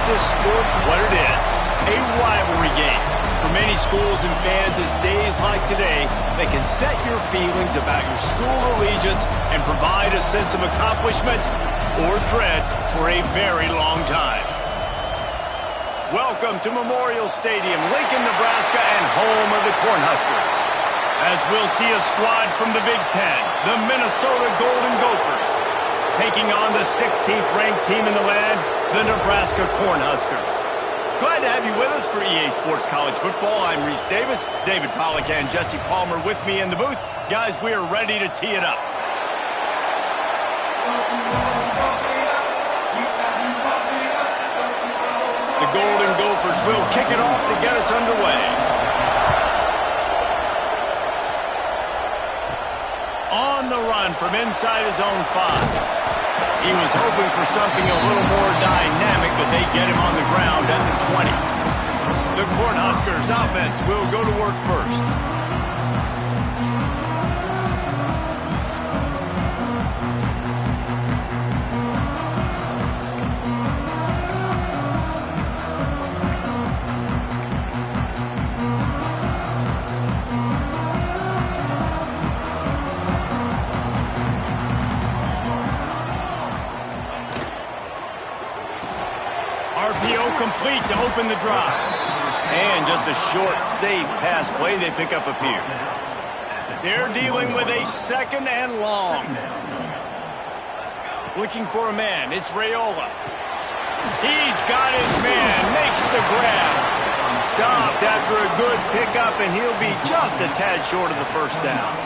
this sport what it is, a rivalry game. For many schools and fans, it's days like today that can set your feelings about your school allegiance and provide a sense of accomplishment or dread for a very long time. Welcome to Memorial Stadium, Lincoln, Nebraska, and home of the Cornhuskers. As we'll see a squad from the Big Ten, the Minnesota Golden Gophers, taking on the 16th ranked team in the land, the Nebraska Cornhuskers. Glad to have you with us for EA Sports College Football. I'm Reese Davis, David Pollack and Jesse Palmer with me in the booth. Guys, we are ready to tee it up. The Golden Gophers will kick it off to get us underway. On the run from inside his own 5. He was hoping for something a little more dynamic, but they get him on the ground at the 20. The Cornhuskers offense will go to work first. RPO complete to open the drive. And just a short, safe pass play. They pick up a few. They're dealing with a second and long. Looking for a man. It's Raiola. He's got his man. Makes the grab. Stopped after a good pickup, and he'll be just a tad short of the first down.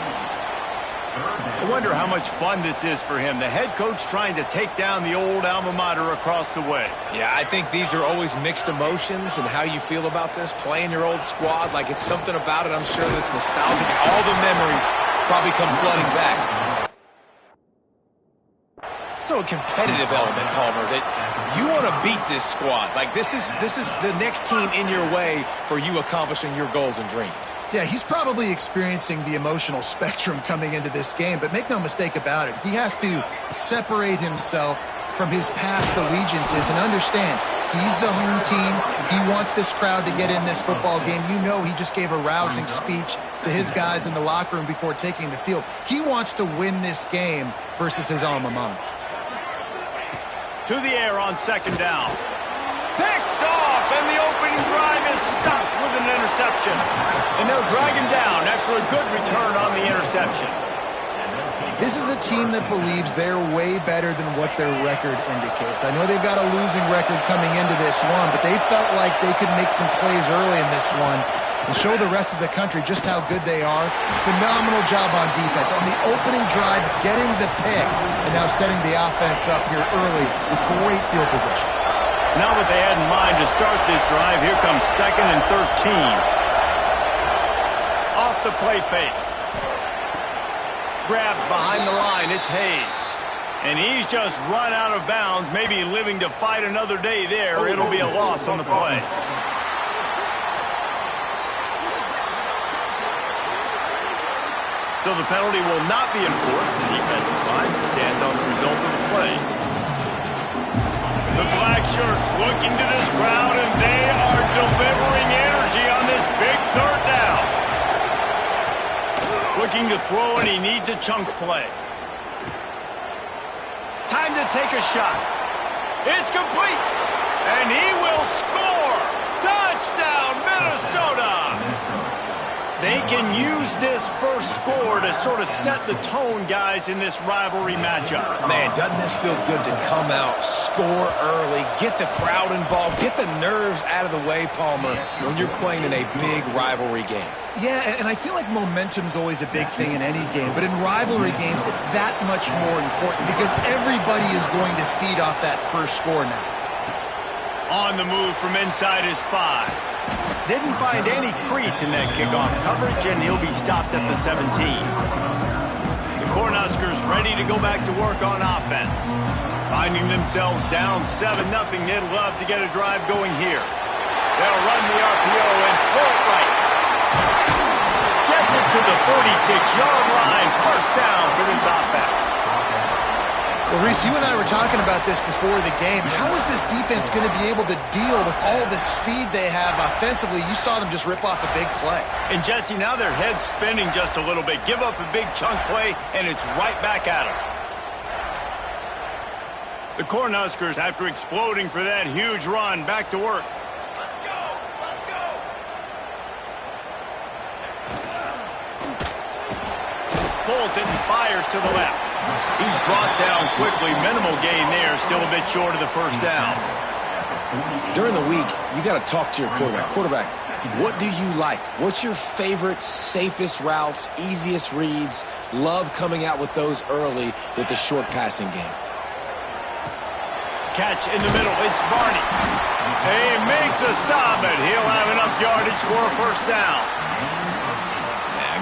I wonder how much fun this is for him. The head coach trying to take down the old alma mater across the way. Yeah, I think these are always mixed emotions and how you feel about this, playing your old squad. Like, it's something about it, I'm sure, that's nostalgic, and all the memories probably come flooding back. So a competitive element, Palmer, that you want to beat this squad. Like, this is the next team in your way for you accomplishing your goals and dreams. Yeah, he's probably experiencing the emotional spectrum coming into this game, but make no mistake about it, he has to separate himself from his past allegiances and understand he's the home team. He wants this crowd to get in this football game. You know, he just gave a rousing speech to his guys in the locker room before taking the field. He wants to win this game versus his alma mater. To the air on second down. Picked off, and the opening drive is stopped with an interception. And they'll drag him down after a good return on the interception. This is a team that believes they're way better than what their record indicates. I know they've got a losing record coming into this one, but they felt like they could make some plays early in this one and show the rest of the country just how good they are. Phenomenal job on defense. On the opening drive, getting the pick, and now setting the offense up here early with great field position. Now what they had in mind to start this drive, here comes 2nd and 13. Off the play fake. Grabbed behind the line, it's Hayes. And he's just run out of bounds, maybe living to fight another day there. It'll be a loss on the play. So the penalty will not be enforced. The defense declines and stands on the result of the play. The black shirts looking to this crowd, and they are delivering energy on this big third down. Looking to throw, and he needs a chunk play. Time to take a shot. It's complete, and he will score. Touchdown, Minnesota! They can use this first score to sort of set the tone, guys, in this rivalry matchup. Man, doesn't this feel good to come out, score early, get the crowd involved, get the nerves out of the way, Palmer, when you're playing in a big rivalry game? Yeah, and I feel like momentum's always a big thing in any game, but in rivalry games, it's that much more important because everybody is going to feed off that first score now. On the move from inside his 5. Didn't find any crease in that kickoff coverage, and he'll be stopped at the 17. The Cornhuskers ready to go back to work on offense. Finding themselves down 7-0, they'd love to get a drive going here. They'll run the RPO and throw it right. Gets it to the 46-yard line. First down for this offense. Well, Reese, you and I were talking about this before the game. How is this defense going to be able to deal with all the speed they have offensively? You saw them just rip off a big play. And, Jesse, now their head's spinning just a little bit. Give up a big chunk play, and it's right back at them. The Cornhuskers, after exploding for that huge run, back to work. Let's go! Let's go! Pulls it and fires to the left. He's brought down quickly. Minimal gain there. Still a bit short of the first down. During the week, you got to talk to your quarterback. Quarterback, what do you like? What's your favorite, safest routes, easiest reads? Love coming out with those early with the short passing game. Catch in the middle. It's Barney. They make the stop, but he'll have enough yardage for a first down.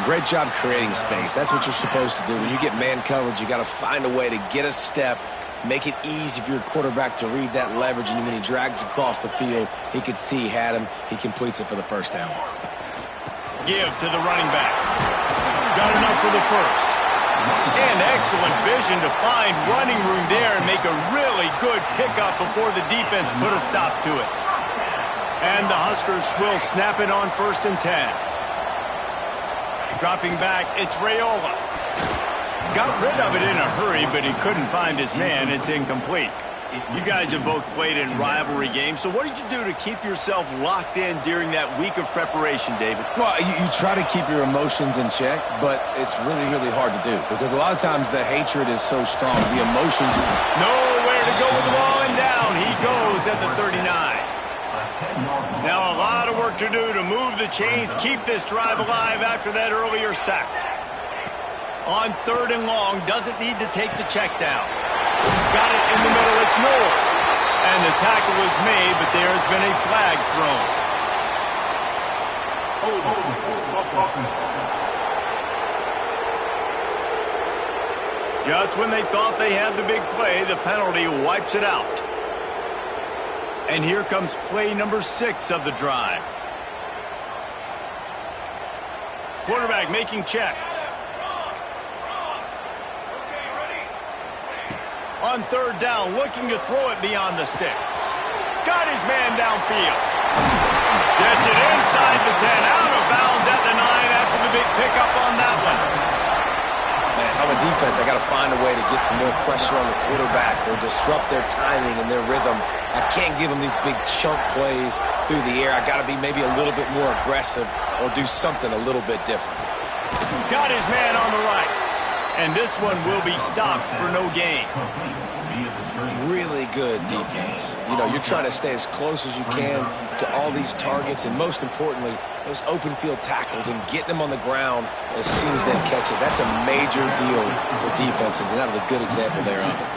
Great job creating space. That's what you're supposed to do. When you get man coverage, you got to find a way to get a step, make it easy for your quarterback to read that leverage, and when he drags across the field, he could see he had him. He completes it for the first down. Give to the running back. Got enough for the first. And excellent vision to find running room there and make a really good pickup before the defense put a stop to it. And the Huskers will snap it on 1st and 10. Dropping back, it's Raiola. Got rid of it in a hurry, but he couldn't find his man. It's incomplete. You guys have both played in rivalry games, so what did you do to keep yourself locked in during that week of preparation, David? Well, you try to keep your emotions in check, but it's really, really hard to do because a lot of times the hatred is so strong. The emotions... Nowhere to go with the ball, and down he goes at the 39. Now a lot of work to do to move the chains, keep this drive alive after that earlier sack. On 3rd and long, doesn't need to take the check down. Got it in the middle, it's Knowles. And the tackle is made, but there has been a flag thrown. Just when they thought they had the big play, the penalty wipes it out. And here comes play number 6 of the drive. Quarterback making checks. On 3rd down, looking to throw it beyond the sticks. Got his man downfield. Gets it inside the 10, out of bounds at the 9 after the big pickup on that one. Man, if I'm a defense, I got to find a way to get some more pressure on the quarterback or disrupt their timing and their rhythm. I can't give them these big chunk plays through the air. I got to be maybe a little bit more aggressive or do something a little bit different. Got his man on the right. And this one will be stopped for no gain. Really good defense. You know, you're trying to stay as close as you can to all these targets, and most importantly, those open field tackles and getting them on the ground as soon as they catch it. That's a major deal for defenses, and that was a good example there of it.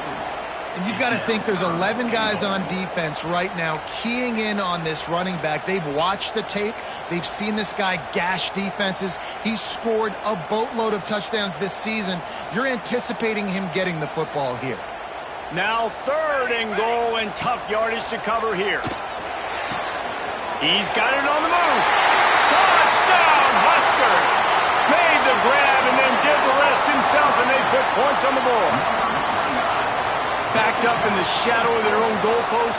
And you've got to think there's 11 guys on defense right now keying in on this running back. They've watched the tape. They've seen this guy gash defenses. He's scored a boatload of touchdowns this season. You're anticipating him getting the football here. Now 3rd and goal and tough yardage to cover here. He's got it on the move. Touchdown, Huskers! Made the grab and then did the rest himself, and they put points on the board. Backed up in the shadow of their own goalpost,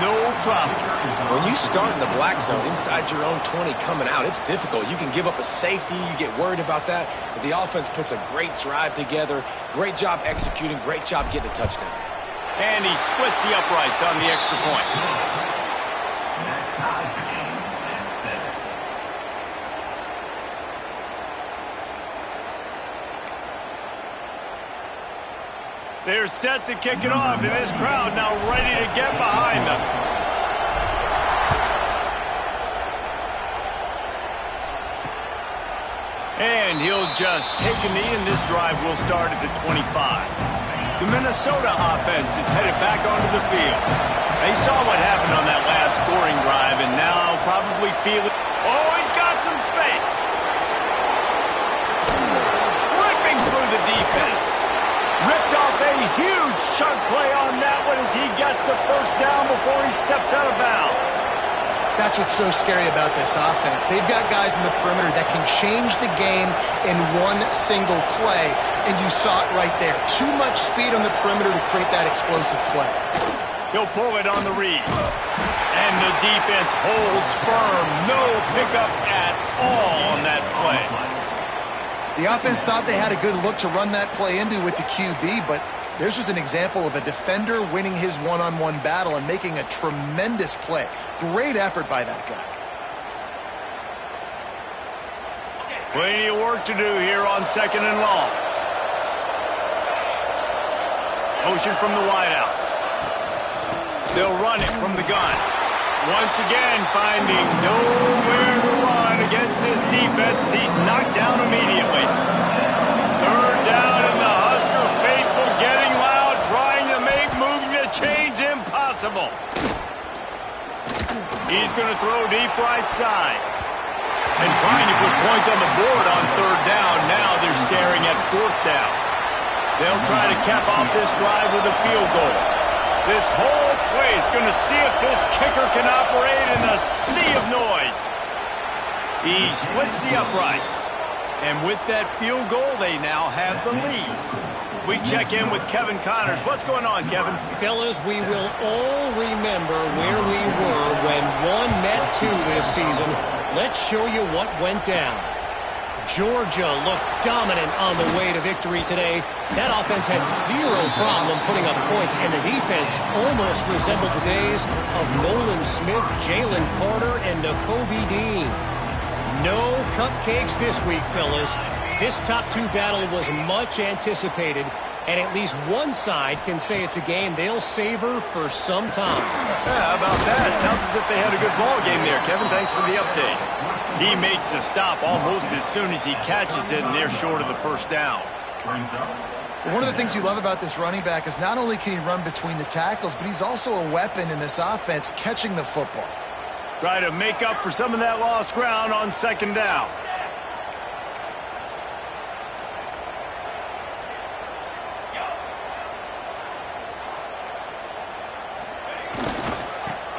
no problem. When you start in the black zone inside your own 20 coming out, it's difficult. You can give up a safety. You get worried about that. But the offense puts a great drive together. Great job executing. Great job getting a touchdown. And he splits the uprights on the extra point. They're set to kick it off, and this crowd now ready to get behind them. And he'll just take a knee, and this drive will start at the 25. The Minnesota offense is headed back onto the field. They saw what happened on that last scoring drive, and now probably feel it. Oh, he's got some space. Ripping through the defense. Ripped off a huge chunk play on that one as he gets the first down before he steps out of bounds. That's what's so scary about this offense. They've got guys in the perimeter that can change the game in one single play, and you saw it right there. Too much speed on the perimeter to create that explosive play. He'll pull it on the read. And the defense holds firm. No pickup at all on that play. The offense thought they had a good look to run that play into with the QB, but there's just an example of a defender winning his one-on-one battle and making a tremendous play. Great effort by that guy. Plenty of work to do here on 2nd and long. Motion from the wideout. They'll run it from the gun. Once again, finding nowhere to run against this defense. He's knocked down immediately. 3rd down, and the Husker faithful getting loud, trying to make moving the chains impossible. He's going to throw deep right side. And trying to put points on the board on 3rd down. Now they're staring at 4th down. They'll try to cap off this drive with a field goal. This whole play is going to see if this kicker can operate in the sea of noise. He splits the uprights. And with that field goal, they now have the lead. We check in with Kevin Connors. What's going on, Kevin? Fellas, we will all remember where we were when 1 met 2 this season. Let's show you what went down. Georgia looked dominant on the way to victory today. That offense had zero problem putting up points, and the defense almost resembled the days of Nolan Smith, Jalen Carter, and Nakobe Dean. No cupcakes this week, fellas. This top 2 battle was much anticipated, and at least one side can say it's a game they'll savor for some time. Yeah, how about that? Sounds as if they had a good ball game there, Kevin. Thanks for the update. He makes the stop almost as soon as he catches it, and they're short of the 1st down. One of the things you love about this running back is not only can he run between the tackles, but he's also a weapon in this offense catching the football. Try to make up for some of that lost ground on 2nd down.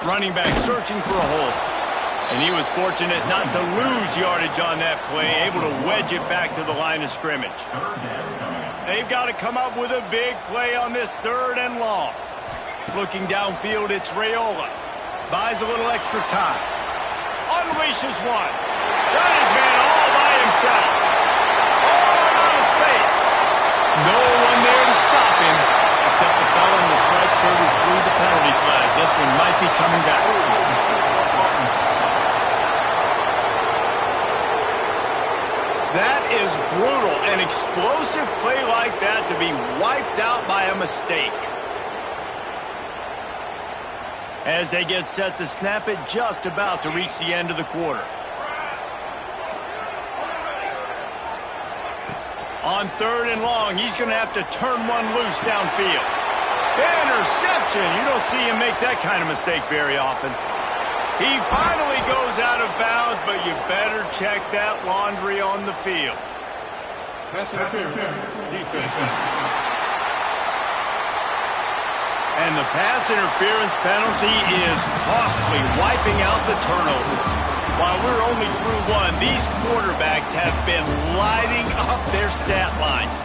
Running back searching for a hole. And he was fortunate not to lose yardage on that play, able to wedge it back to the line of scrimmage. They've got to come up with a big play on this 3rd and long. Looking downfield, it's Raiola. Buys a little extra time. Unleashes one. Got his man all by himself. All out of space. No one there to stop him, except the fellow in the striped shirt who threw the penalty flag. This one might be coming back. That is brutal. An explosive play like that to be wiped out by a mistake. As they get set to snap it, just about to reach the end of the quarter. On 3rd and long, he's going to have to turn one loose downfield. Interception. You don't see him make that kind of mistake very often. He finally goes out of bounds, but you better check that laundry on the field. Pass interference, defense. And the pass interference penalty is costly, wiping out the turnover. While we're only through 1, these quarterbacks have been lighting up their stat lines.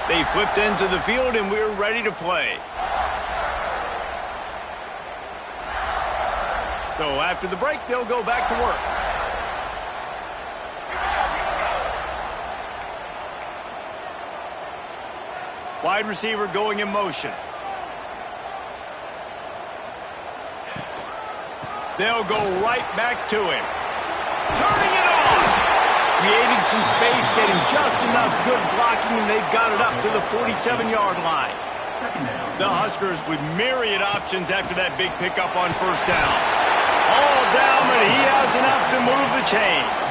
They flipped into the field, and we're ready to play. So after the break, they'll go back to work. Wide receiver going in motion. They'll go right back to him. Turning it on! Creating some space, getting just enough good blocking, and they've got it up to the 47-yard line. The Huskers with myriad options after that big pickup on 1st down. All down, but he has enough to move the chains.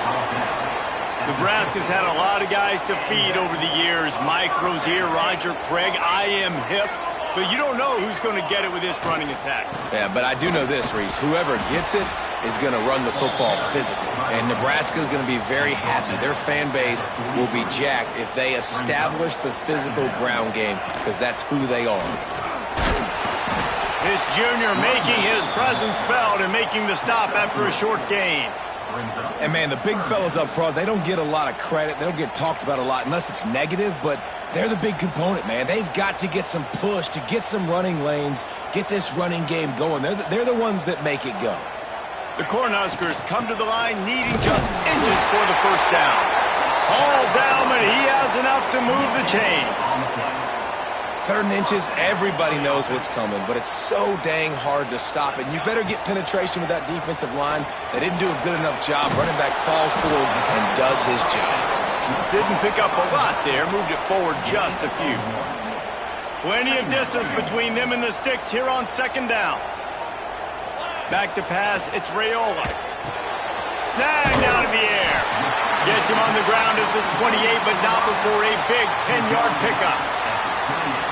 Nebraska's had a lot of guys to feed over the years. Mike Rozier, Roger Craig, I am hip. But you don't know who's going to get it with this running attack. Yeah, but I do know this, Reese. Whoever gets it is going to run the football physical. And Nebraska is going to be very happy. Their fan base will be jacked if they establish the physical ground game, because that's who they are. This junior making his presence felt and making the stop after a short gain. And, man, the big fellas up front, they don't get a lot of credit. They don't get talked about a lot unless it's negative, but they're the big component, man. They've got to get some push, to get some running lanes, get this running game going. They're the ones that make it go. The Cornhuskers come to the line needing just inches for the first down. All down, but he has enough to move the chains. 3rd and inches, everybody knows what's coming, but it's so dang hard to stop it. You better get penetration with that defensive line. They didn't do a good enough job. Running back falls forward and does his job. Didn't pick up a lot there, moved it forward just a few. Plenty of distance between them and the sticks here on 2nd down. Back to pass, it's Raiola. Snagged out of the air. Gets him on the ground at the 28, but not before a big 10-yard pickup.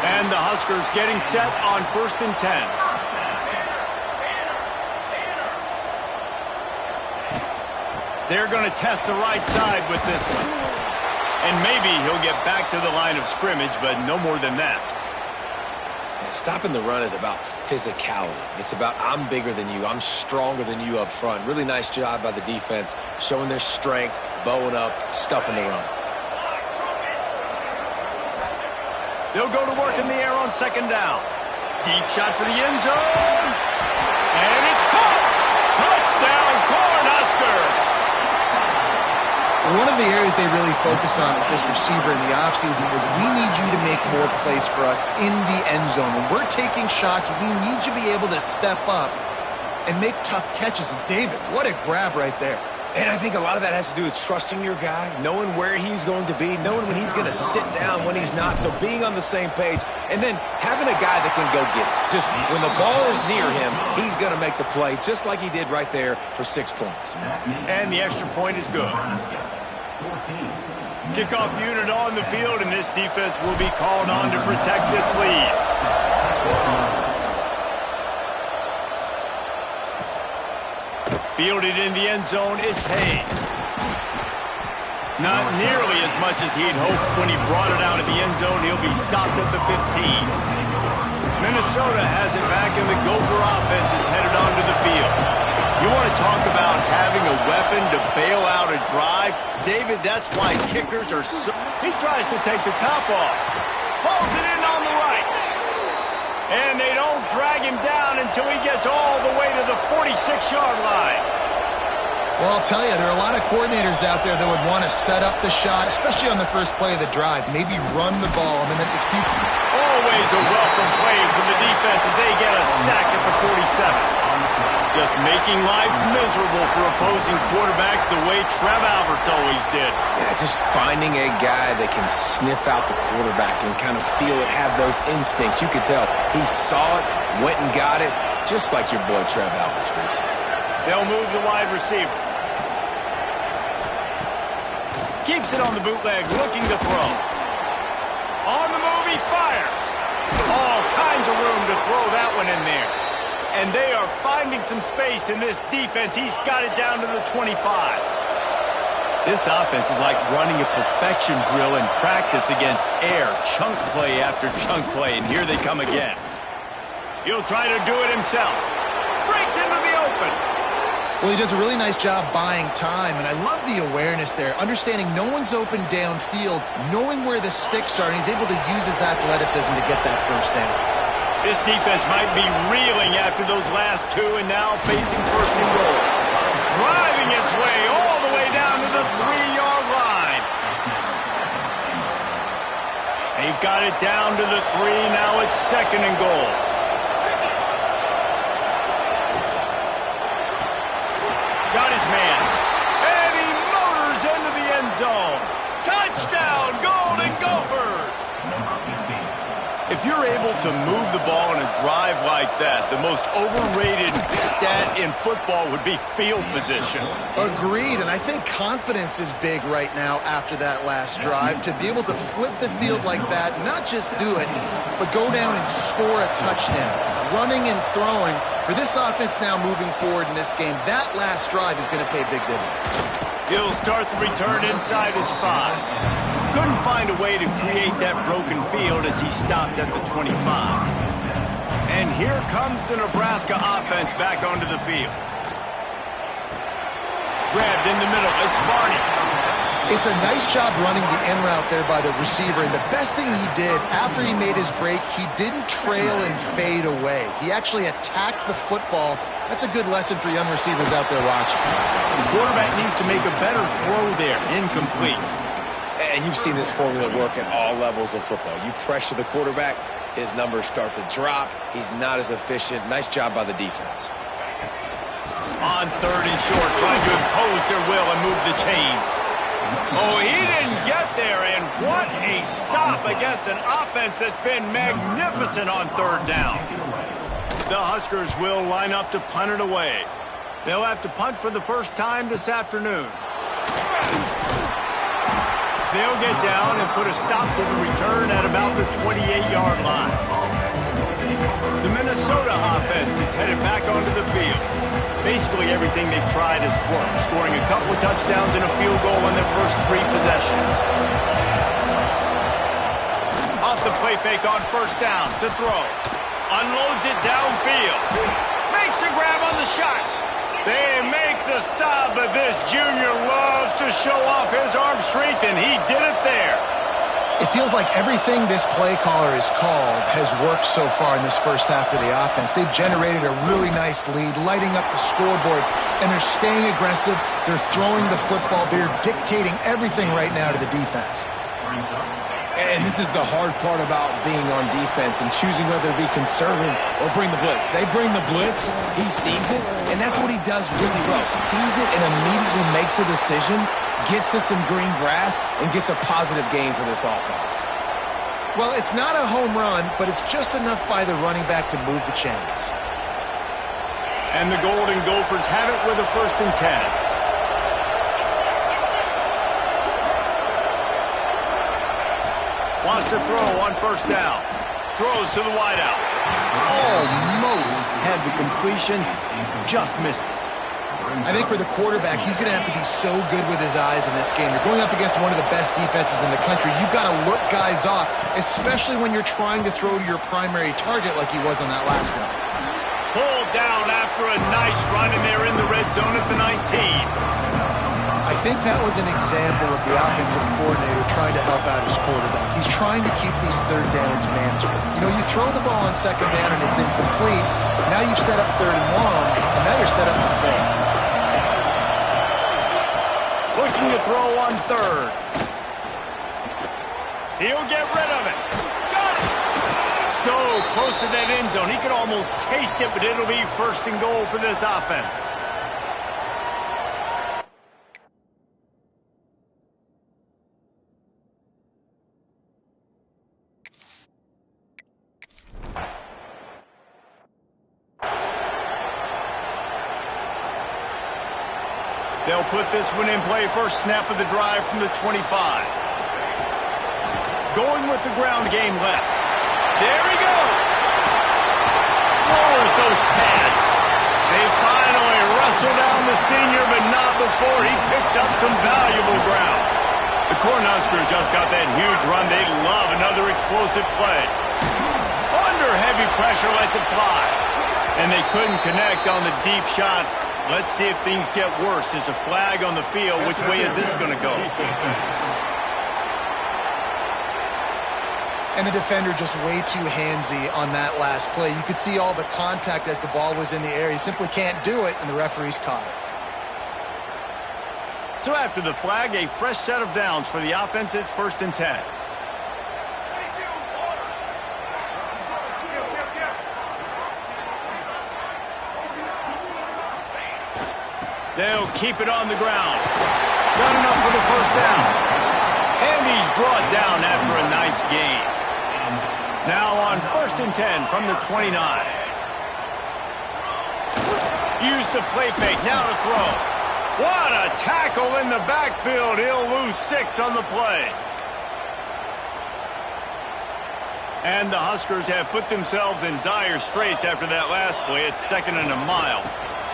And the Huskers getting set on 1st and 10. They're going to test the right side with this one. And maybe he'll get back to the line of scrimmage, but no more than that. Stopping the run is about physicality. It's about I'm bigger than you. I'm stronger than you up front. Really nice job by the defense, showing their strength, bowing up, stuffing the run. They'll go to work in the air on 2nd down. Deep shot for the end zone. And it's caught. Touchdown, Cornhuskers. One of the areas they really focused on with this receiver in the offseason was we need you to make more plays for us in the end zone. When we're taking shots, we need you to be able to step up and make tough catches. And David, what a grab right there. And I think a lot of that has to do with trusting your guy, knowing where he's going to be, knowing when he's going to sit down, when he's not. So being on the same page, and then having a guy that can go get it. Just when the ball is near him, he's going to make the play, just like he did right there for 6 points. And the extra point is good. Kickoff unit on the field, and this defense will be called on to protect this lead. Fielded in the end zone, it's Hayes. Not nearly as much as he'd hoped when he brought it out of the end zone. He'll be stopped at the 15. Minnesota has it back, and the Gopher offense is headed onto the field. You want to talk about having a weapon to bail out a drive? David, that's why kickers are so... He tries to take the top off. Pulls it in on the right. And they don't drag him down until he gets all the way to the 46-yard line. Well, I'll tell you, there are a lot of coordinators out there that would want to set up the shot, especially on the first play of the drive. Maybe run the ball. And then if you... Always a welcome play for the defense as they get a sack at the 47. Just making life miserable for opposing quarterbacks the way Trev Alberts always did. Yeah, just finding a guy that can sniff out the quarterback and kind of feel it, have those instincts. You could tell he saw it, went and got it, just like your boy Trev Alberts, Reese. They'll move the wide receiver. Keeps it on the bootleg, looking to throw. On the move, he fires. All kinds of room to throw that one in there. And they are finding some space in this defense. He's got it down to the 25. This offense is like running a perfection drill in practice against air. Chunk play after chunk play, and here they come again. He'll try to do it himself. Breaks into the open. Well, he does a really nice job buying time, and I love the awareness there, understanding no one's open downfield, knowing where the sticks are, and he's able to use his athleticism to get that first down. This defense might be reeling after those last two, and now facing 1st and goal. Driving its way all the way down to the 3-yard line. They've got it down to the 3, now it's 2nd and goal. Got his man. And he motors into the end zone. Touchdown, Golden Gophers! If you're able to move the ball in a drive like that, the most overrated stat in football would be field position. Agreed, and I think confidence is big right now after that last drive. To be able to flip the field like that, not just do it, but go down and score a touchdown. Running and throwing For this offense now moving forward in this game, that last drive is going to pay big dividends. He'll start the return inside his 5. Couldn't find a way to create that broken field as he stopped at the 25. And here comes the Nebraska offense back onto the field. Grabbed in the middle. It's Barney. It's a nice job running the in route there by the receiver. And the best thing he did after he made his break, he didn't trail and fade away. He actually attacked the football. That's a good lesson for young receivers out there watching. The quarterback needs to make a better throw there. Incomplete. And you've seen this formula work at all levels of football. You pressure the quarterback, his numbers start to drop. He's not as efficient. Nice job by the defense. On 3rd and short, trying to impose their will and move the chains. Oh, he didn't get there, and what a stop against an offense that's been magnificent on 3rd down. The Huskers will line up to punt it away. They'll have to punt for the first time this afternoon. They'll get down and put a stop to the return at about the 28-yard line. The Minnesota offense is headed back onto the field. Basically everything they've tried has worked, scoring a couple of touchdowns and a field goal on their first 3 possessions. Off the play fake on 1st down to throw. Unloads it downfield. Makes the grab on the shot. They make the stop, but this junior loves to show off his arm strength, and he did it there. It feels like everything this play caller has called has worked so far in this first half of the offense. They've generated a really nice lead, lighting up the scoreboard, and they're staying aggressive. They're throwing the football. They're dictating everything right now to the defense. And this is the hard part about being on defense and choosing whether to be conservative or bring the blitz. They bring the blitz, he sees it, and that's what he does really well. Sees it and immediately makes a decision, gets to some green grass, and gets a positive gain for this offense. Well, it's not a home run, but it's just enough by the running back to move the chains. And the Golden Gophers have it with a 1st and 10. Wants to throw on 1st down. Throws to the wideout. Almost had the completion. Just missed it. I think for the quarterback, he's going to have to be so good with his eyes in this game. You're going up against one of the best defenses in the country. You've got to look guys off, especially when you're trying to throw to your primary target like he was on that last one. Pulled down after a nice run, and they're in the red zone at the 19. I think that was an example of the offensive coordinator trying to help out his quarterback. He's trying to keep these 3rd downs manageable. You know, you throw the ball on 2nd down and it's incomplete. Now you've set up 3rd and long, and now you're set up to fail. Looking to throw on 3rd. He'll get rid of it. Got it! So close to that end zone. He could almost taste it, but it'll be 1st and goal for this offense. They'll put this one in play. First snap of the drive from the 25. Going with the ground game left. There he goes. Lowers those pads. They finally wrestle down the senior, but not before he picks up some valuable ground. The Cornhuskers just got that huge run. They love another explosive play. Under heavy pressure, lets it fly. And they couldn't connect on the deep shot. Let's see if things get worse. There's a flag on the field. Which way is this going to go? And the defender just way too handsy on that last play. You could see all the contact as the ball was in the air. He simply can't do it, and the referee's caught it. So after the flag, a fresh set of downs for the offense. It's 1st and 10. They'll keep it on the ground. Got enough for the 1st down. And he's brought down after a nice gain. Now on 1st and 10 from the 29. Use the play fake. Now to throw. What a tackle in the backfield. He'll lose 6 on the play. And the Huskers have put themselves in dire straits after that last play. It's 2nd and a mile.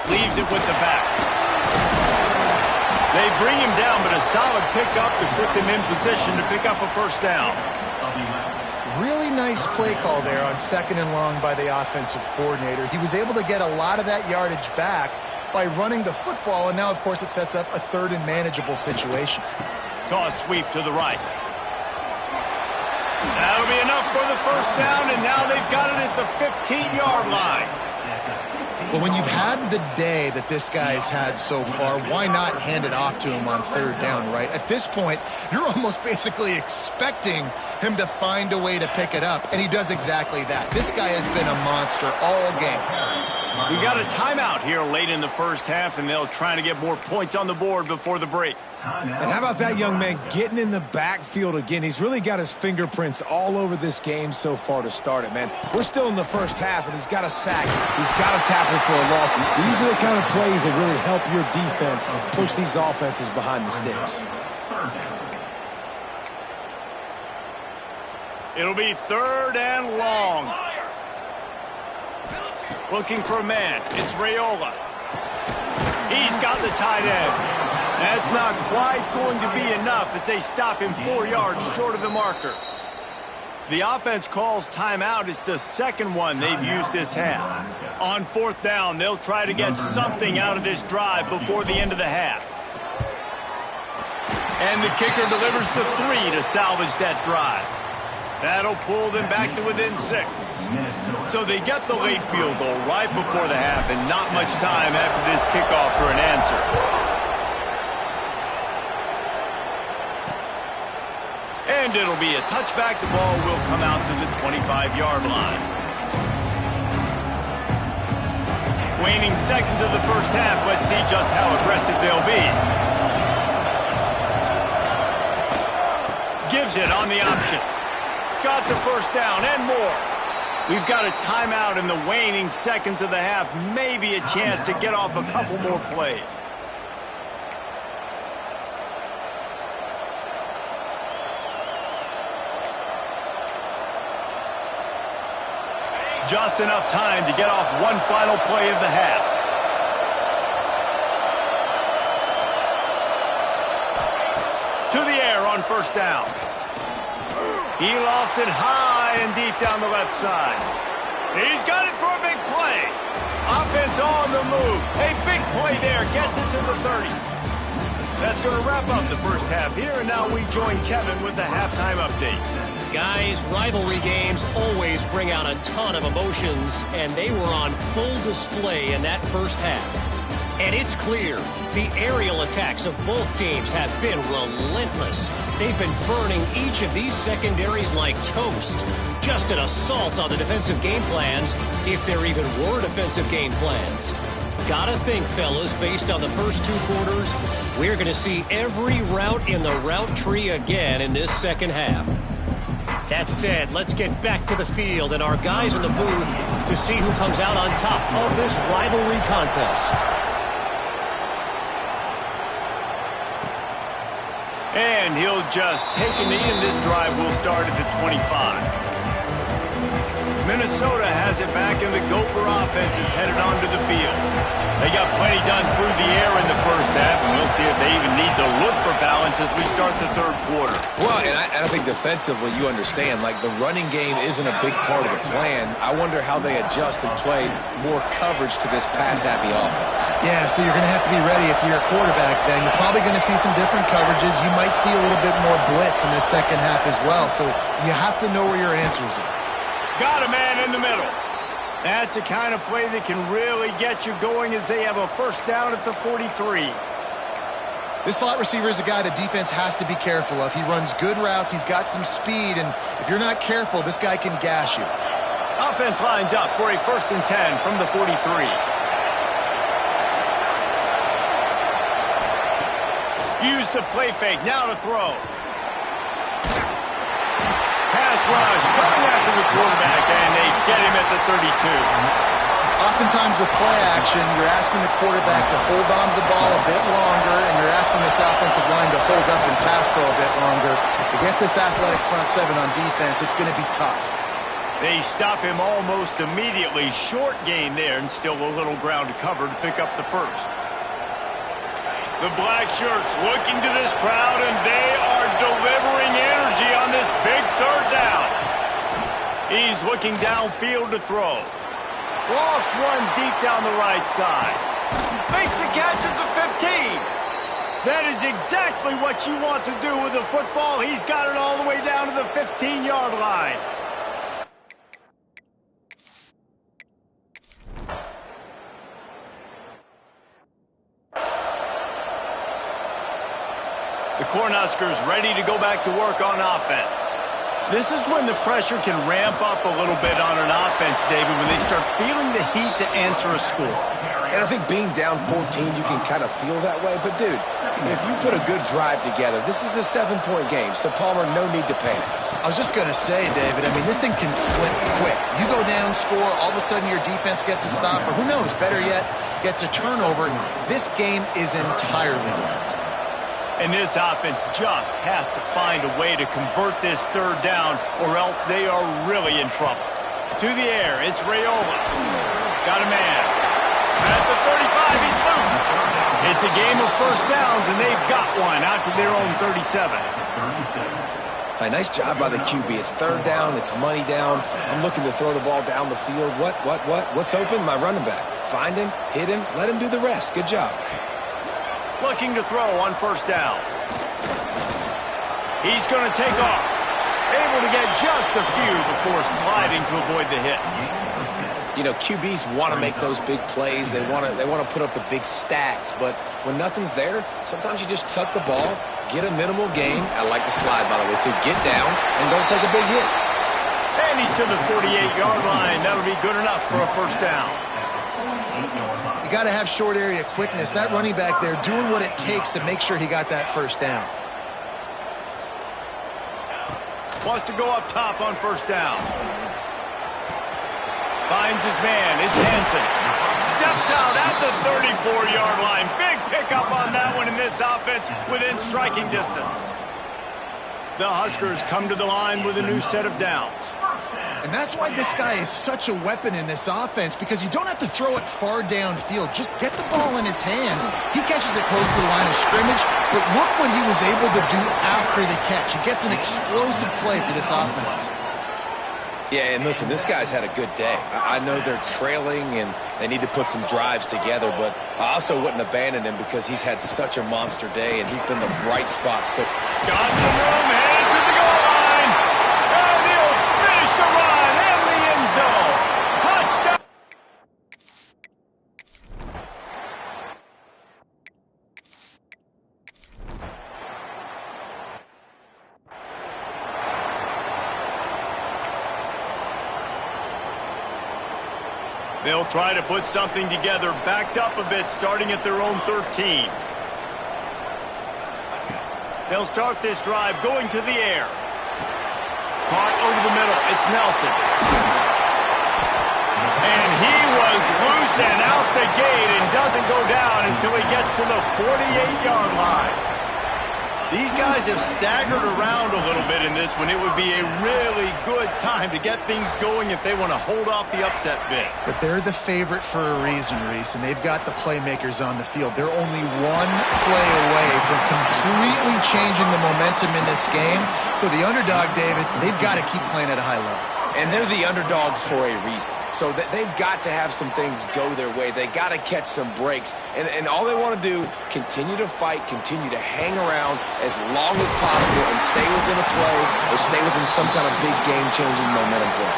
Leaves it with the back. They bring him down, but a solid pickup to put them in position to pick up a first down. Really nice play call there on 2nd and long by the offensive coordinator. He was able to get a lot of that yardage back by running the football, and now, of course, it sets up a 3rd and manageable situation. Toss sweep to the right. That'll be enough for the first down, and now they've got it at the 15-yard line. Well, when you've had the day that this guy's had so far, why not hand it off to him on 3rd down, right? At this point, you're almost basically expecting him to find a way to pick it up, and he does exactly that. This guy has been a monster all game. We got a timeout here late in the first half, and they'll try to get more points on the board before the break. And how about that young man getting in the backfield again? He's really got his fingerprints all over this game so far to start it, man. We're still in the first half, and he's got a sack. He's got a tackle for a loss. These are the kind of plays that really help your defense push these offenses behind the sticks. It'll be 3rd and long. Looking for a man. It's Raiola. He's got the tight end. That's not quite going to be enough as they stop him 4 yards short of the marker. The offense calls timeout. It's the 2nd one they've used this half. On 4th down, they'll try to get something out of this drive before the end of the half. And the kicker delivers the 3 to salvage that drive. That'll pull them back to within 6. So they get the late field goal right before the half, and not much time after this kickoff for an answer. And it'll be a touchback. The ball will come out to the 25-yard line. Waning seconds of the first half. Let's see just how aggressive they'll be. Gives it on the option. Got the first down and more. We've got a timeout in the waning seconds of the half. Maybe a chance to get off a couple more plays. Just enough time to get off one final play of the half. To the air on first down. He lofts it high and deep down the left side. He's got it for a big play. Offense on the move. A big play there. Gets it to the 30. That's going to wrap up the first half here, and now we join Kevin with the halftime update. Guys, rivalry games always bring out a ton of emotions, and they were on full display in that first half. And it's clear, the aerial attacks of both teams have been relentless. They've been burning each of these secondaries like toast. Just an assault on the defensive game plans, if there even were defensive game plans. Gotta think, fellas, based on the first 2 quarters, we're going to see every route in the route tree again in this second half. That said, let's get back to the field and our guys in the booth to see who comes out on top of this rivalry contest. And he'll just take a knee, and this drive will start at the 25. Minnesota has it back, and the Gopher offense is headed onto the field. They got plenty done through the air in the first half, and we'll see if they even need to look for balance as we start the 3rd quarter. Well, and I think defensively, you understand, like the running game isn't a big part of the plan. I wonder how they adjust and play more coverage to this pass-happy offense. Yeah, so you're going to have to be ready if you're a quarterback then. You're probably going to see some different coverages. You might see a little bit more blitz in the second half as well, so you have to know where your answers are. Got a man in the middle. That's a kind of play that can really get you going as they have a first down at the 43. This slot receiver is a guy the defense has to be careful of. He runs good routes. He's got some speed, and if you're not careful, this guy can gash you. Offense lines up for a 1st and 10 from the 43. Use the play fake. Now to throw. Pass rush coming after the quarterback, and they get him at the 32. Oftentimes with play action, you're asking the quarterback to hold on to the ball a bit longer, and you're asking this offensive line to hold up and pass pro a bit longer. Against this athletic front 7 on defense, it's going to be tough. They stop him almost immediately. Short gain there, and still a little ground to cover to pick up the first. The black shirts looking to this crowd, and they are delivering energy on this big third down. He's looking downfield to throw. Lost one deep down the right side. Makes a catch at the 15. That is exactly what you want to do with the football. He's got it all the way down to the 15-yard line. The Cornhuskers ready to go back to work on offense. This is when the pressure can ramp up a little bit on an offense, David, when they start feeling the heat to answer a score. And I think being down 14, you can kind of feel that way. But, dude, if you put a good drive together, this is a 7-point game. So, Palmer, no need to panic. I was just going to say, David, I mean, this thing can flip quick. You go down, score, all of a sudden your defense gets a stop, or who knows, better yet, gets a turnover. This game is entirely different. And this offense just has to find a way to convert this third down, or else they are really in trouble. To the air, it's Raiola. Got a man. At the 35, he's loose. It's a game of first downs, and they've got one out to their own 37. Hey, nice job by the QB. It's third down. It's money down. I'm looking to throw the ball down the field. What's open? My running back. Find him, hit him, let him do the rest. Good job. Looking to throw on first down. He's going to take off. Able to get just a few before sliding to avoid the hit. You know, QBs want to make those big plays. They want to put up the big stats. But when nothing's there, sometimes you just tuck the ball, get a minimal gain. I like the slide, by the way, too. Get down and don't take a big hit. And he's to the 48-yard line. That'll be good enough for a first down. You got to have short area quickness. That running back there doing what it takes to make sure he got that first down. Wants to go up top on first down. Finds his man. It's Hansen. Steps out at the 34-yard line. Big pickup on that one in this offense within striking distance. The Huskers come to the line with a new set of downs. And that's why this guy is such a weapon in this offense, because you don't have to throw it far downfield. Just get the ball in his hands. He catches it close to the line of scrimmage, but look what he was able to do after the catch. He gets an explosive play for this offense. Yeah, and listen, this guy's had a good day. I know they're trailing and they need to put some drives together, but I also wouldn't abandon him because he's had such a monster day and he's been the bright spot. So got some room, headed to the goal line, and he'll finish the run in the end zone. Touchdown! They'll try to put something together, backed up a bit, starting at their own 13. They'll start this drive going to the air. Caught over the middle. It's Nelson. And he was loose and out the gate and doesn't go down until he gets to the 48-yard line. These guys have staggered around a little bit in this one. It would be a really good time to get things going if they want to hold off the upset bid. But they're the favorite for a reason, Reese, and they've got the playmakers on the field. They're only one play away from completely changing the momentum in this game. So the underdog, David, they've got to keep playing at a high level. And they're the underdogs for a reason. So they've got to have some things go their way. They got to catch some breaks. And all they want to do, continue to fight, continue to hang around as long as possible and stay within a play or stay within some kind of big game-changing momentum play.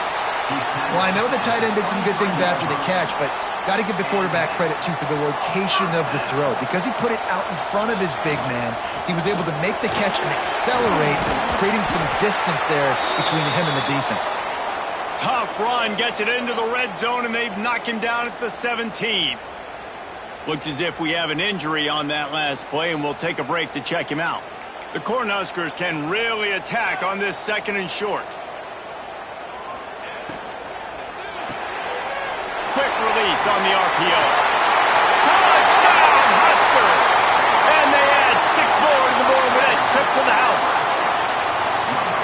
Well, I know the tight end did some good things after the catch, but got to give the quarterback credit, too, for the location of the throw. Because he put it out in front of his big man, he was able to make the catch and accelerate, creating some distance there between him and the defense. Tough run, gets it into the red zone, and they've knocked him down at the 17. Looks as if we have an injury on that last play, and we'll take a break to check him out. The Cornhuskers can really attack on this second and short. Quick release on the RPO. Touchdown, Huskers! And they add 6 more to the board with a trip to the house.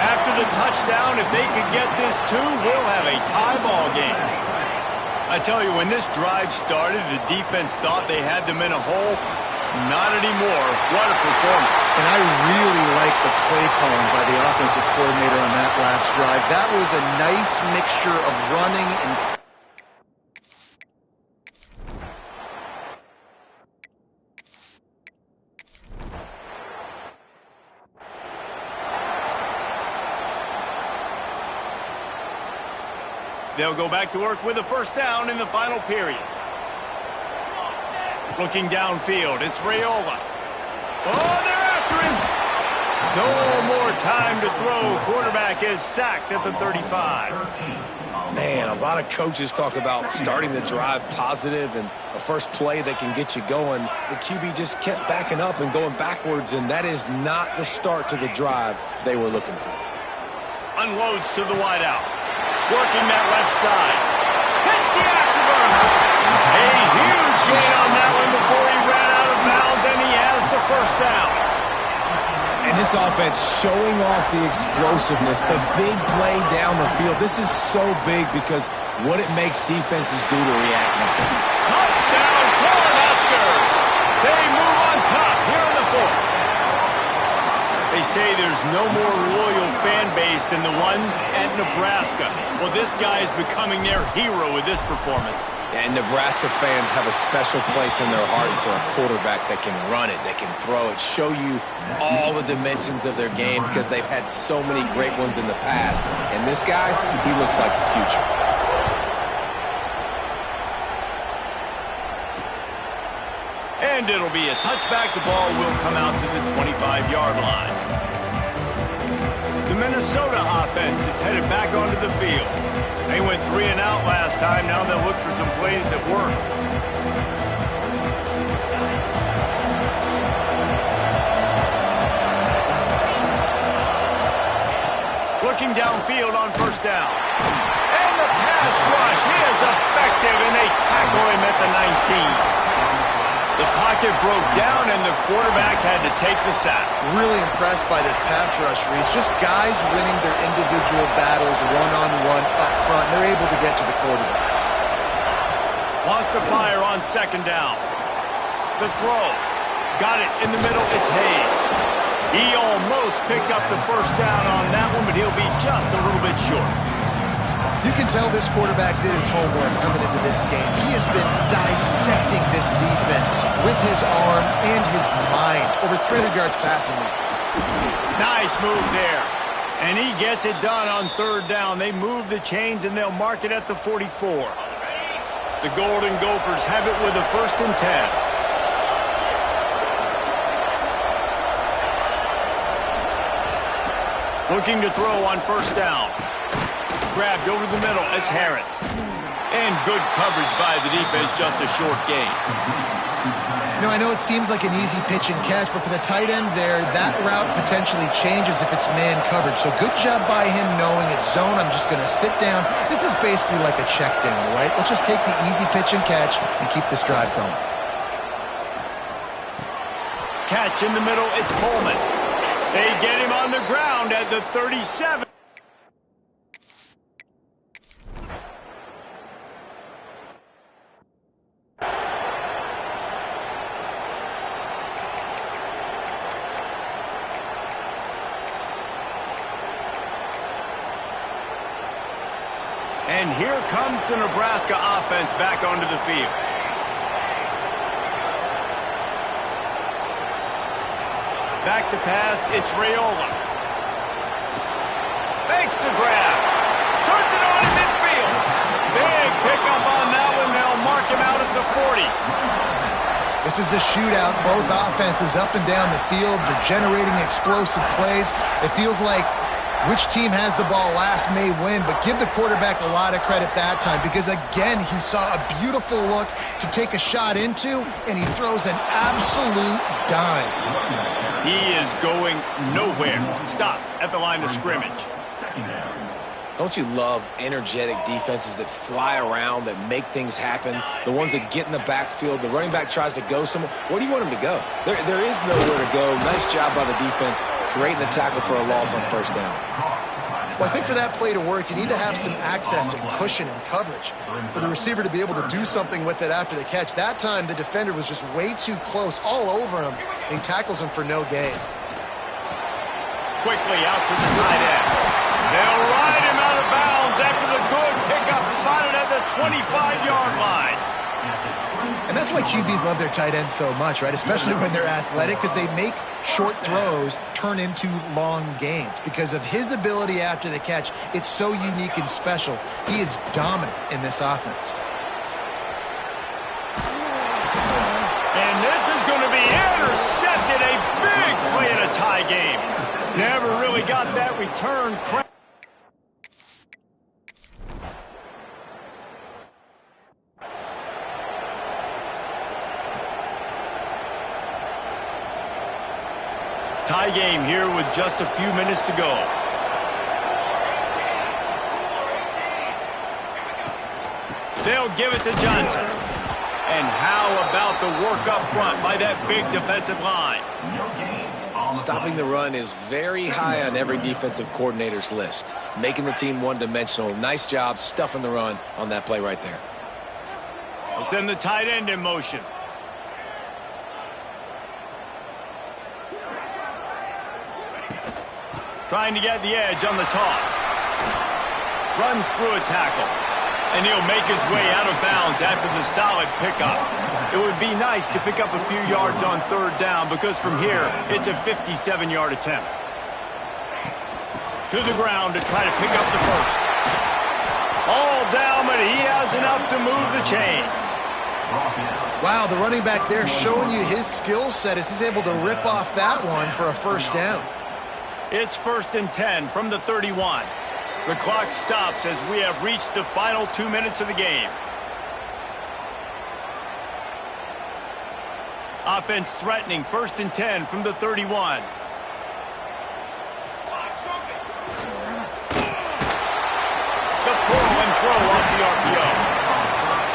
After the touchdown. If they could get this too, we'll have a tie ball game. I tell you, when this drive started, the defense thought they had them in a hole. Not anymore. What a performance. And I really like the play calling by the offensive coordinator on that last drive. That was a nice mixture of running and they'll go back to work with a first down in the final period. Looking downfield, it's Raiola. Oh, they're after him. No more time to throw. Quarterback is sacked at the 35. Man, a lot of coaches talk about starting the drive positive and a first play that can get you going. The QB just kept backing up and going backwards, and that is not the start to the drive they were looking for. Unloads to the wideout. Working that left side. Hits the afterburner. A huge gain on that one before he ran out of bounds, and he has the first down. And this offense showing off the explosiveness, the big play down the field. This is so big because what it makes defenses do to react now. Touchdown, Cornhuskers. They move on top here in the fourth. They say there's no more loyal fan base than the one at Nebraska. Well, this guy is becoming their hero with this performance. And Nebraska fans have a special place in their heart for a quarterback that can run it, that can throw it, show you all the dimensions of their game because they've had so many great ones in the past. And this guy, he looks like the future. And it'll be a touchback. The ball will come out to the 25-yard line. The Minnesota offense is headed back onto the field. They went 3 and out last time. Now they'll look for some plays that work. Looking downfield on first down. And the pass rush is effective, and they tackle him at the 19. The pocket broke down, and the quarterback had to take the sack. Really impressed by this pass rush, Reese. Just guys winning their individual battles one-on-one up front. They're able to get to the quarterback. Wants to fire on second down. The throw. Got it in the middle. It's Hayes. He almost picked up the first down on that one, but he'll be just a little bit short. You can tell this quarterback did his homework coming into this game. He has been dissecting this defense with his arm and his mind. Over 300 yards passing. Nice move there. And he gets it done on third down. They move the chains, and they'll mark it at the 44. The Golden Gophers have it with a 1st and 10. Looking to throw on first down. Grabbed over the middle. It's Harris. And good coverage by the defense. Just a short gain. You know, I know it seems like an easy pitch and catch, but for the tight end there, that route potentially changes if it's man coverage. So good job by him knowing it's zone. I'm just going to sit down. This is basically like a check down, right? Let's just take the easy pitch and catch and keep this drive going. Catch in the middle. It's Coleman. They get him on the ground at the 37. And here comes the Nebraska offense back onto the field. Back to pass, it's Raiola. Fakes to grab. Turns it on in midfield. Big pickup on that one. They'll mark him out at the 40. This is a shootout. Both offenses up and down the field. They're generating explosive plays. It feels like which team has the ball last may win, but give the quarterback a lot of credit that time because, again, he saw a beautiful look to take a shot into, and he throws an absolute dime. He is going nowhere. Stop at the line of scrimmage. Don't you love energetic defenses that fly around, that make things happen, the ones that get in the backfield, the running back tries to go somewhere? Where do you want him to go? There is nowhere to go. Nice job by the defense creating the tackle for a loss on first down. Well, I think for that play to work, you need to have some access and cushion and coverage for the receiver to be able to do something with it after the catch. That time, the defender was just way too close, all over him, and he tackles him for no gain. Quickly out to the tight end. They'll ride him out of bounds after the good pickup spotted at the 25-yard line. And that's why QBs love their tight ends so much, right? Especially when they're athletic, because they make short throws turn into long gains. Because of his ability after the catch, it's so unique and special. He is dominant in this offense. And this is going to be intercepted. A big play in a tie game. Never really got that return. Tie game here with just a few minutes to go. They'll give it to Johnson. And how about the work up front by that big defensive line? Stopping the run is very high on every defensive coordinator's list. Making the team one-dimensional. Nice job stuffing the run on that play right there. They'll send the tight end in motion. Trying to get the edge on the toss. Runs through a tackle. And he'll make his way out of bounds after the solid pickup. It would be nice to pick up a few yards on third down because from here, it's a 57-yard attempt. To the ground to try to pick up the first. All down, but he has enough to move the chains. Wow, the running back there showing you his skill set as he's able to rip off that one for a first down. It's 1st and 10 from the 31. The clock stops as we have reached the final 2 minutes of the game. Offense threatening, 1st and 10 from the 31. The pull and throw off the RPO.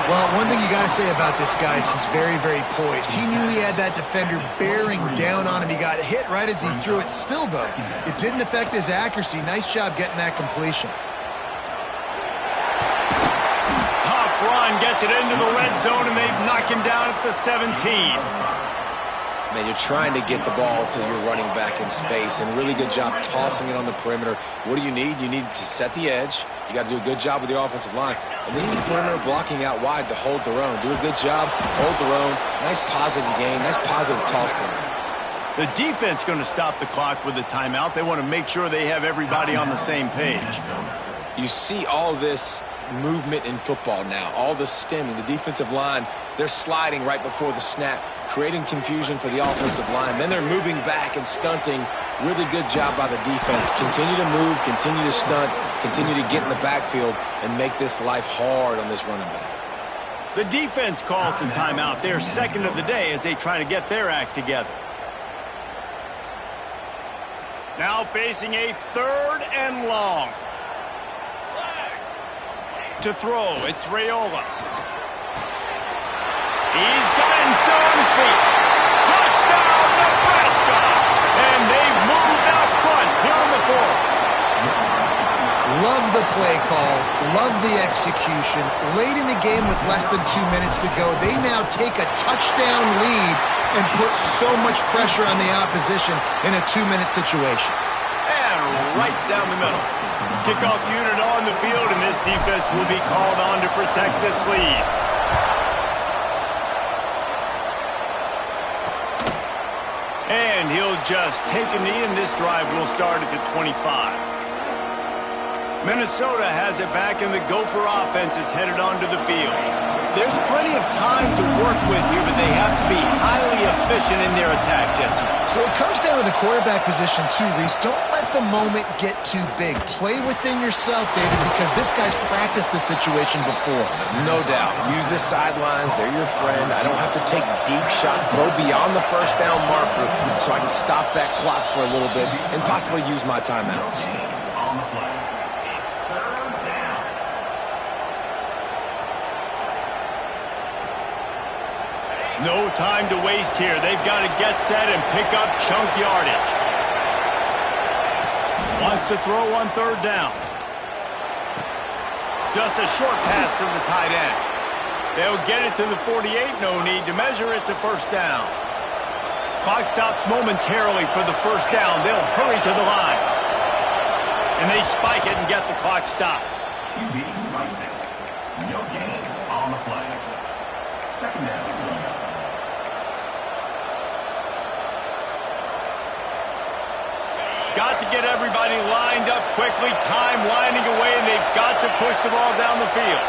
Well, one thing you got to say about this guy is he's very, very poised. He knew he had that defender bearing down on him. He got hit right as he threw it. Still, though, it didn't affect his accuracy. Nice job getting that completion. Tough run gets it into the red zone, and they knock him down at the 17. Man, you're trying to get the ball to your running back in space, and really good job tossing it on the perimeter. What do you need? You need to set the edge. You got to do a good job with your offensive line. And then you need perimeter blocking out wide to hold their own. Do a good job, hold their own. Nice positive gain, nice positive toss play. The defense going to stop the clock with a timeout. They want to make sure they have everybody on the same page. You see all this movement in football now, all the stemming, the defensive line, they're sliding right before the snap, creating confusion for the offensive line. Then they're moving back and stunting. Really good job by the defense. Continue to move, continue to stunt, continue to get in the backfield and make this life hard on this running back. The defense calls the timeout. They're second of the day as they try to get their act together. Now facing a 3rd and long. To throw, it's Raiola. He's got him still on his feet. Touchdown, Nebraska! And they've moved out front here on the 4th. Love the play call, love the execution. Late in the game with less than 2 minutes to go, they now take a touchdown lead and put so much pressure on the opposition in a 2-minute situation. And right down the middle. Kickoff unit on the field, and this defense will be called on to protect this lead. And he'll just take a knee, and this drive will start at the 25. Minnesota has it back, and the Gopher offense is headed onto the field. There's plenty of time to work with here, but they have to be highly efficient in their attack, Jesse. So it comes down to the quarterback position too, Reese. Don't let the moment get too big. Play within yourself, David, because this guy's practiced the situation before. No doubt. Use the sidelines. They're your friend. I don't have to take deep shots, throw beyond the first down marker so I can stop that clock for a little bit and possibly use my timeouts. No time to waste here. They've got to get set and pick up chunk yardage. Wants to throw on third down. Just a short pass to the tight end. They'll get it to the 48. No need to measure. It's a first down. Clock stops momentarily for the first down. They'll hurry to the line. And they spike it and get the clock stopped. QB spikes it. No gain on the play. Second down. Got to get everybody lined up quickly. Time winding away, and they've got to push the ball down the field.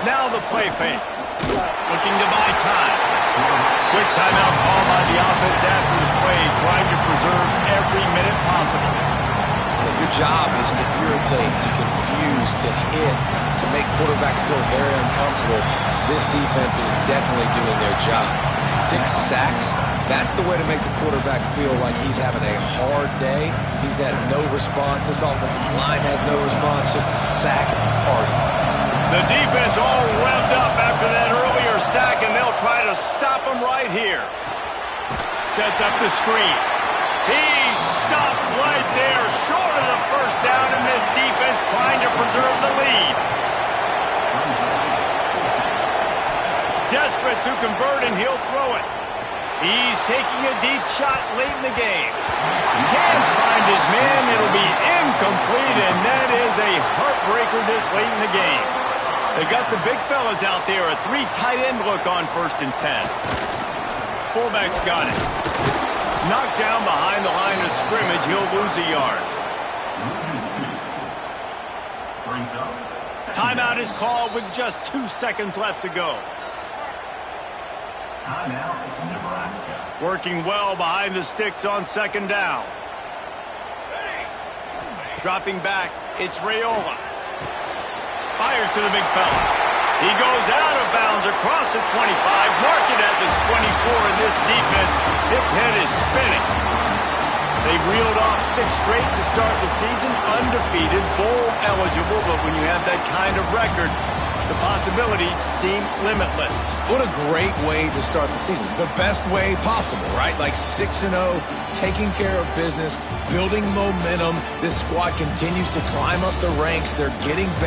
Now the play fake. Looking to buy time. Quick timeout call by the offense after the play, trying to preserve every minute possible. If your job is to irritate, to confuse, to hit, to make quarterbacks feel very uncomfortable, this defense is definitely doing their job. 6 sacks, that's the way to make the quarterback feel like he's having a hard day. He's had no response. This offensive line has no response, just a sack party. The defense all revved up after that earlier sack, and they'll try to stop him right here. Sets up the screen. He's stopped right there, short of the first down, and this defense trying to preserve the lead. Desperate to convert, and he'll throw it. He's taking a deep shot late in the game. Can't find his man. It'll be incomplete, and that is a heartbreaker this late in the game. They got the big fellas out there. A 3 tight end look on 1st and 10. Fullback's got it. Knocked down behind the line of scrimmage. He'll lose a yard. Timeout is called with just 2 seconds left to go. Timeout, Nebraska. Working well behind the sticks on 2nd down. Dropping back, it's Raiola. Fires to the big fella. He goes out of bounds across the 25, marked it at the 24, and this defense, its head is spinning. They've reeled off 6 straight to start the season, undefeated, bowl eligible, but when you have that kind of record, the possibilities seem limitless. What a great way to start the season. The best way possible, right? Like 6-0, taking care of business, building momentum. This squad continues to climb up the ranks. They're getting better.